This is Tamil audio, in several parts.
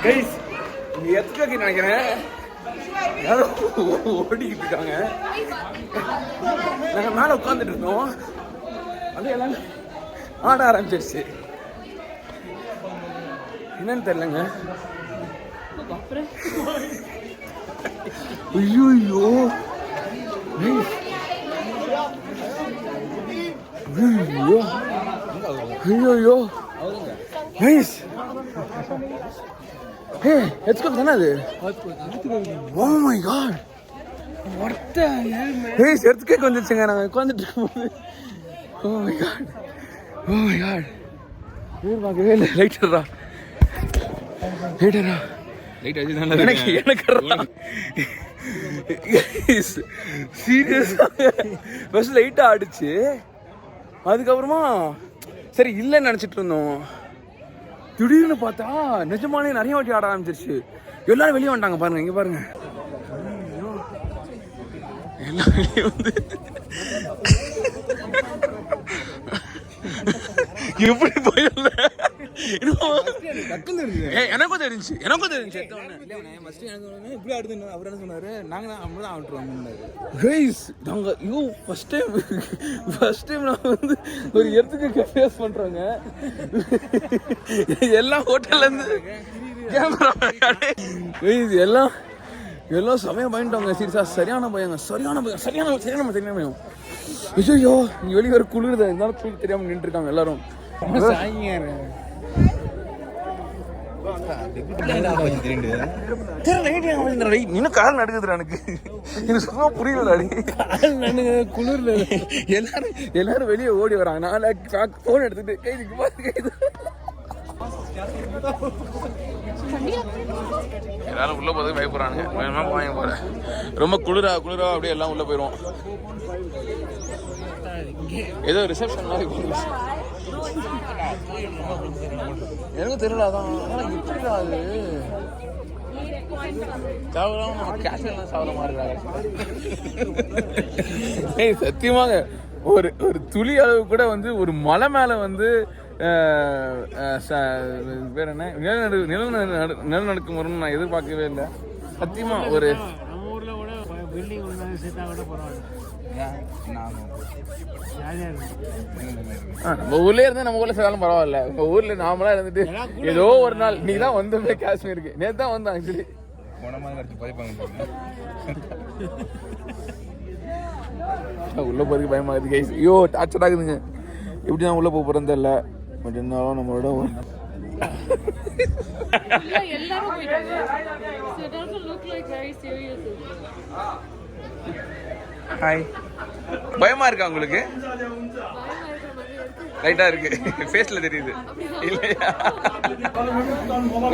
கைஸ் நீ எதுக்கு நினைக்கிறேன் யாரும் ஓடிக்கிட்டு இருக்காங்க. நாங்கள் மேலே உட்காந்துட்டு இருந்தோம், அது எல்லாம் ஆட ஆரம்பிச்சிருச்சு. என்னன்னு தெரியலங்க. ஐயோ ஐயோ நைஸ். ஹே எதுக்கு தானே அது? Oh my God, what the hell man. Hey எதுக்கு வந்துச்சுங்க. நாங்கள் உட்காந்துட்டு இருக்கும்போது ஓ மை காட் ஊர் பார்க்கவே இல்லை. லைட்டரா லைட் அடிச்சு தானே எனக்கு சீரியஸாக ஃபர்ஸ்ட் லைட்டாக அடிச்சு அதுக்கப்புறமா சரி இல்லைன்னு நினச்சிட்டு இருந்தோம். திடீர்னு பார்த்தா நிஜமானே நிறைய வாட்டி ஆட ஆரம்பிச்சிருச்சு. எல்லாரும் வெளியே வந்துட்டாங்க பாருங்க. இங்கே பாருங்க, எல்லாம் வெளியே வந்து எப்படி போயிடல. எனக்கும் தெரிஞ்சு இப்படி ஆடுதுன்னு அவர் என்ன சொன்னாரு, நாங்க தான் அப்படி தான் ஆடுறோம். ஃபர்ஸ்ட் டைம் நான் வந்து ஒரு இடத்துக்கு ஃபேஸ் பண்றோங்க. எல்லா ஹோட்டல்ல இருந்து கேமரா எல்லாம் சமயம் பயந்துட்டாங்க. சீரியஸா சரியான பயம். ஐயோ இங்க வெளியே வர குளிர்தான், இருந்தாலும் தூக்கி தெரியாம நின்று இருக்காங்க எல்லாரும். இன்னும் கால் நடுக்குது எனக்கு சுத்தமா புரியல. குளிர்ல எல்லாரும் வெளியே ஓடி வராங்க. நான் போன் எடுத்துட்டு கைது எல்லாரும் உள்ள போறதுக்கு பயப்படுறானுங்க. வாங்க போறேன், ரொம்ப குளிரா அப்படியே எல்லாம் உள்ள போயிடுவோம். ஏதோ ரிசப்ஷன் மாதிரி எனக்கு தெரியல. அதான் எப்படி அது காஷ்மீர்லாம் சாவரமா இருக்காங்க. சத்தியமாங்க ஒரு துளி அளவு கூட வந்து ஒரு மலை மேல வந்து வேற என்ன நிலநடுக்கம் வரும்னு நான் எதிர்பார்க்கவே இல்லை. சத்தியமா ஒரு நம்ம ஊர்லயே இருந்தா நம்ம ஊர்ல சேர்ந்தாலும் பரவாயில்ல. உங்க ஊர்ல நாமளா இருந்துட்டு ஏதோ ஒரு நாள் நீ தான் வந்து காஷ்மீருக்கு நேத்து தான் வந்தோம். ஆக்சுவலி உள்ள போறதுக்கு பயமா இருக்கு கைஸ். ஐயோ டார்ச்சர் ஆகுதுங்க. எப்படி தான் உள்ள போறேன்னு தெரியல. பட் இருந்தாலும் நம்மளோட ஹாய். பயமா இருக்கா உங்களுக்கு? லைட்டா இருக்கு, ஃபேஸ்ல தெரியுது இல்லையா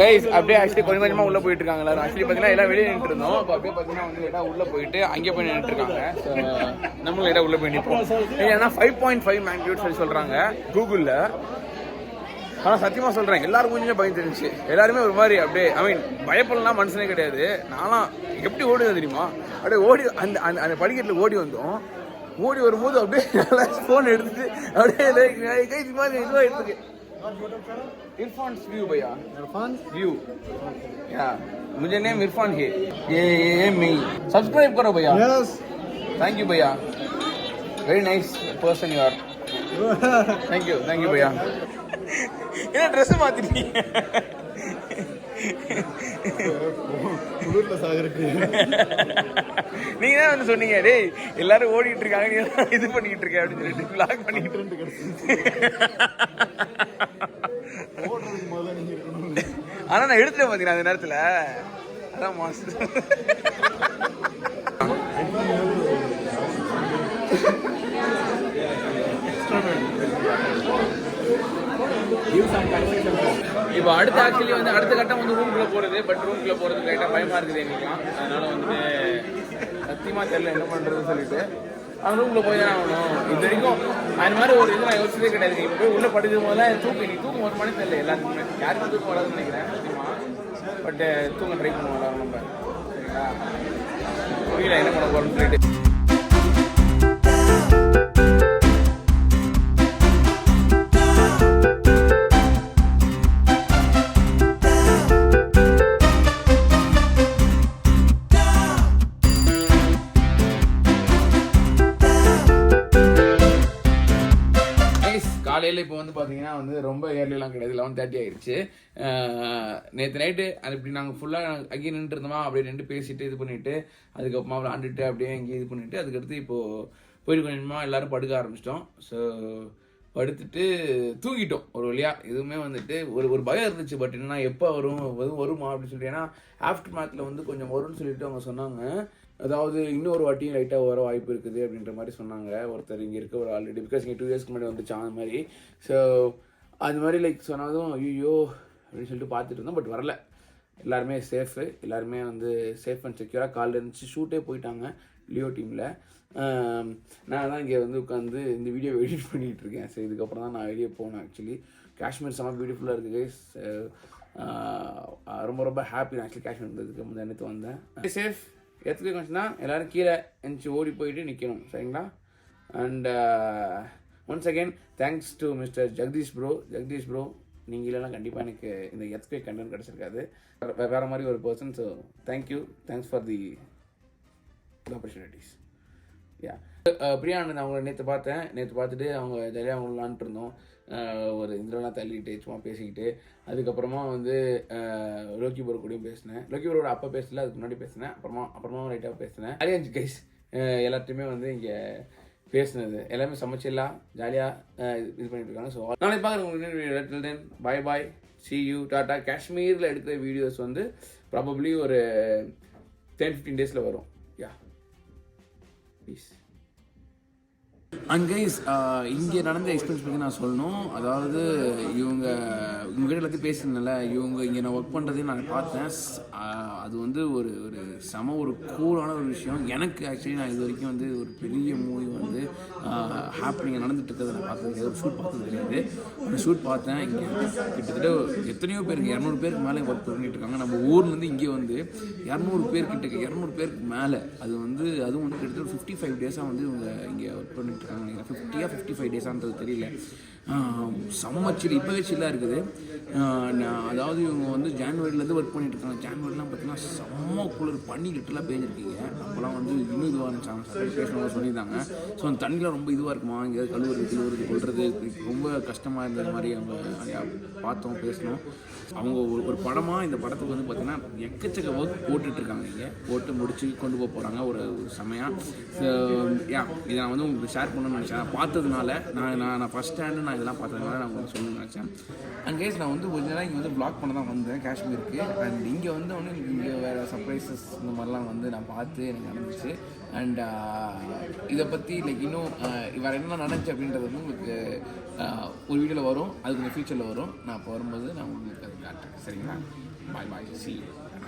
கைஸ்? அப்படியே ஆக்சுவலி கொஞ்சமா உள்ள போயிட்டு இருக்காங்க எல்லாரும். ஆக்சுவலி பாத்தீங்கன்னா எல்லாம் வெளியே நின்று இருந்தோம். இப்போ அப்படியே பாத்தீங்கன்னா வந்து லைட்டா உள்ள போயிட்டு அங்கே போய் நின்று இருக்காங்க. நம்மளும் லைட்டா உள்ள போய் நிற்போம். ஏன்னா 5.5 மேக்னிடியூட் சொல்லி சொல்றாங்க கூகுள்ல. ஆனா சத்தியமா சொல்றேன் எல்லாரும் கொஞ்சம் பயம் தெரிஞ்சு எல்லாருமே ஒரு மாதிரி அப்படியே பயப்படலாம் மனுஷனே கிடையாது. நான்லாம் எப்படி ஓடுது தெரியுமா? அப்படியே ஓடி அந்த படிக்கட்டுல ஓடி வந்தோம். ஓடி வரும்போது அப்படியே போன் எடுத்துட்டு அப்படியே கை மாதிரி இதுவா எடுத்துக்கு. Irfan's view भैया. Irfan's view. Yeah. मुझे नेम इरफान है. ये मैं. Subscribe करो भैया. Yes. Thank you भैया. Very nice person you are. Thank you भैया. என்ன ட்ரெஸ் மாத்திட்டீங்க? நீங்க தான் வந்து சொன்னீங்க டேய் எல்லாரும் ஓடிட்டு இருக்காங்க, நீ இது பண்ணிட்டு இருக்க அப்படின்னு சொல்லிட்டு vlog பண்ணிட்டு இருந்து. ஆனா நான் எடுத்துட்டேன் பாத்தீங்கன்னா அந்த நேரத்துல. அதான் மாஸ்டர். இப்போ அடுத்த ஆக்சுவலி வந்து அடுத்த கட்டம் வந்து ரூம்குள்ள போறது. பட் ரூம்குள்ள போறது லைட்டா பயமா இருக்குது எங்களுக்குலாம். அதனால வந்து சத்தியமா தெரியல என்ன பண்றதுன்னு சொல்லிட்டு அந்த ரூம்குள்ள போய் தான் ஆகணும். இது வரைக்கும் அந்த மாதிரி ஒரு இது நான் யோசிச்சதே கிடையாது. இப்போ போய் உள்ள படிக்கும் போது தூக்கம் ஒரு மணி தெரியல எல்லாருக்குமே. யாருக்கும் தூக்கம் வராதுன்னு நினைக்கிறேன் சத்தியமா. பட் தூங்க ட்ரை பண்ணுவோம் எல்லாரும் நம்ம. சரிங்களா? புரியல என்ன பண்ண போறோம்னு சொல்லிட்டு. ரொம்ப ஏர்லிலாம் கிடையாது, 11:30 ஆயிடுச்சு. நேற்று நைட்டு அது இப்படி நாங்கள் ஃபுல்லாக அங்கேயே நின்றுருந்தோமா, அப்படியே நின்று பேசிட்டு இது பண்ணிவிட்டு அதுக்கப்புறமா விளாண்டுட்டு அப்படியே இங்கே இது பண்ணிவிட்டு அதுக்கடுத்து இப்போது போயிட்டு கொஞ்சமாக எல்லோரும் படுக்க ஆரம்பிச்சிட்டோம். ஸோ படுத்துட்டு தூங்கிட்டோம் ஒரு வழியாக. இதுவுமே வந்துட்டு ஒரு பயம் இருந்துச்சு, பட் என்னன்னா எப்போ வருமா அப்படின்னு சொல்லிட்டு. ஏன்னா ஆஃப்டர் மேத்தில் வந்து கொஞ்சம் வரும்னு சொல்லிட்டு அவங்க சொன்னாங்க. அதாவது இன்னொரு வாட்டியும் லைட்டாக வர வாய்ப்பு இருக்குது அப்படின்ற மாதிரி சொன்னாங்க ஒருத்தர் இங்கே இருக்க ஒரு ஆல்ரெடி. பிகாஸ் இங்கே 2 இயர்ஸ்க்கு முன்னாடி வந்துச்சான் அந்த மாதிரி. ஸோ அது மாதிரி லைக் சொன்னதும் ஐயோ அப்படின்னு சொல்லிட்டு பார்த்துட்டு இருந்தோம். பட் வரல, எல்லாருமே சேஃபு, எல்லாருமே வந்து சேஃப் அண்ட் செக்யூராக காலையில் இருந்துச்சு. ஷூட்டே போயிட்டாங்க லியோ டீமில். நான் தான் இங்கே வந்து உட்காந்து இந்த வீடியோ எடிட் பண்ணிகிட்டு இருக்கேன். ஸோ இதுக்கப்புறம் தான் நான் வெளியே போனேன். ஆக்சுவலி காஷ்மீர் செம்ம பியூட்டிஃபுல்லாக இருக்குது கைஸ். ரொம்ப ரொம்ப ஹாப்பி நான் ஆக்சுவலி காஷ்மீர் இருந்ததுக்கு முன்னாடி வந்தேன். சேஃப் எத்துக்கு கொஞ்சம்னா எல்லோரும் கீழே எந்திச்சு ஓடி போயிட்டு நிற்கணும், சரிங்களா? And once again thanks to mister Jagadish bro. நீங்கள் இல்லைனா கண்டிப்பாக எனக்கு இந்த எர்த்குவேக் கண்டென்ட் கிடச்சிருக்காது. வேறு மாதிரி ஒரு person. So thanks for the opportunities. Yeah Priya அண்ணன் அவங்கள நேற்று பார்த்துட்டு அவங்க ஜாலியாக அவங்க விளாண்டுட்டு இருந்தோம். ஒரு இதெல்லாம் தள்ளிட்டு சும்மா பேசிக்கிட்டு அதுக்கப்புறமா வந்து லோக்கி ப்ரோ கூடயும் பேசினேன். லோக்கி ப்ரோட அப்போ பேசல, அதுக்கு முன்னாடி பேசினேன். அப்புறமா லைட்டாக பேசினேன். ஜாலியாக கைஸ் எல்லாத்தையுமே வந்து இங்கே பேசினது எல்லாமே சமைச்சிடலாம் ஜாலியாக இது பண்ணிட்டு இருக்காங்க. ஸோ நாளைக்கு பார்க்குறேன். பாய் see you, டாட்டா. காஷ்மீரில் எடுக்கிற வீடியோஸ் வந்து ப்ராபப்ளி ஒரு 10-15 டேஸில் வரும். யா ப்ளீஸ். அண்ட் கைஸ் இங்கே நடந்த எக்ஸ்பீரியன்ஸ் பற்றி நான் சொல்லணும். அதாவது உங்ககிட்ட எல்லாத்தையும் பேசியிருந்தேன்ல, இங்கே நான் ஒர்க் பண்ணுறதையும் நான் பார்த்தேன். அது வந்து ஒரு ஒரு கூலான ஒரு விஷயம். எனக்கு ஆக்சுவலி நான் இது வரைக்கும் வந்து ஒரு பெரிய மூவி வந்து ஹாப்பனிங் நடந்துட்டு இருக்கிறத நான் பார்த்தது கிடையாது, ஒரு ஷூட் பார்த்தது கிடையாது. அந்த ஷூட் பார்த்தேன். இங்கே கிட்டத்தட்ட எத்தனையோ பேருக்கு 200 பேருக்கு மேலே ஒர்க் பண்ணிட்டு இருக்காங்க. நம்ம ஊர்லேருந்து இங்கே வந்து 200 பேருக்கு மேலே. அதுவும் வந்து கிட்டத்தட்ட 55 டேஸாக வந்து இவங்க இங்கே ஒர்க் பண்ணிட்டு இருக்காங்க. 55 டேஸான்றது தெரியல. செம்மச்சில் இப்போவே சில்லாக இருக்குது. அதாவது இவங்க வந்து ஜான்வரிலேருந்து ஒர்க் பண்ணிட்டு இருக்காங்க. ஜான்வரிலாம் பார்த்தீங்கன்னா செம்ம குளிர், பண்ணி லிட்டலாக பேஞ்சிருக்கீங்க. அப்போலாம் வந்து இன்னும் இதுவாக இருந்துச்சாங்க, பேசணும் சொல்லியிருந்தாங்க. ஸோ அந்த தண்ணிலாம் ரொம்ப இதுவாக இருக்குமா, இங்கே கழுவுறது கொள்வது ரொம்ப கஷ்டமாக இருந்தது மாதிரி அவங்க நிறையா பார்த்தோம், பேசணும். அவங்க ஒரு படமாக இந்த படத்துக்கு வந்து பார்த்திங்கன்னா எக்கச்சக்க ஒர்க் போட்டுட்ருக்காங்க. இங்கே போட்டு முடிச்சு கொண்டு போகிறாங்க ஒரு செமையாக. இதை நான் வந்து உங்களுக்கு ஷேர் பண்ணணும்னு நினச்சேன். பார்த்ததுனால நான் ஃபஸ்ட் ஹேண்டு நான் இதெல்லாம் பார்த்ததுனால நான் உங்களுக்கு சொல்லணும்னு நினச்சேன். அண்ட் கேஸ் நான் வந்து ஒரிஜினலாக இங்கே வந்து வ்ளாக் பண்ண தான் வந்தேன் காஷ்மீருக்கு. அண்ட் இங்கே வந்து இங்கே வேறு சர்ப்ரைசஸ் இந்த மாதிரிலாம் வந்து நான் பார்த்து எனக்கு நடந்துச்சு. அண்ட் இதை பற்றி லைக் இன்னும் வேறு என்ன நடந்துச்சு அப்படின்றது வந்து உங்களுக்கு ஒரு வீடியோவில் வரும், அது கொஞ்சம் ஃபியூச்சரில் வரும். நான் இப்போ வரும்போது நான் உங்களுக்கு அது காட்டுறேன், சரிங்களா? பாய் see you.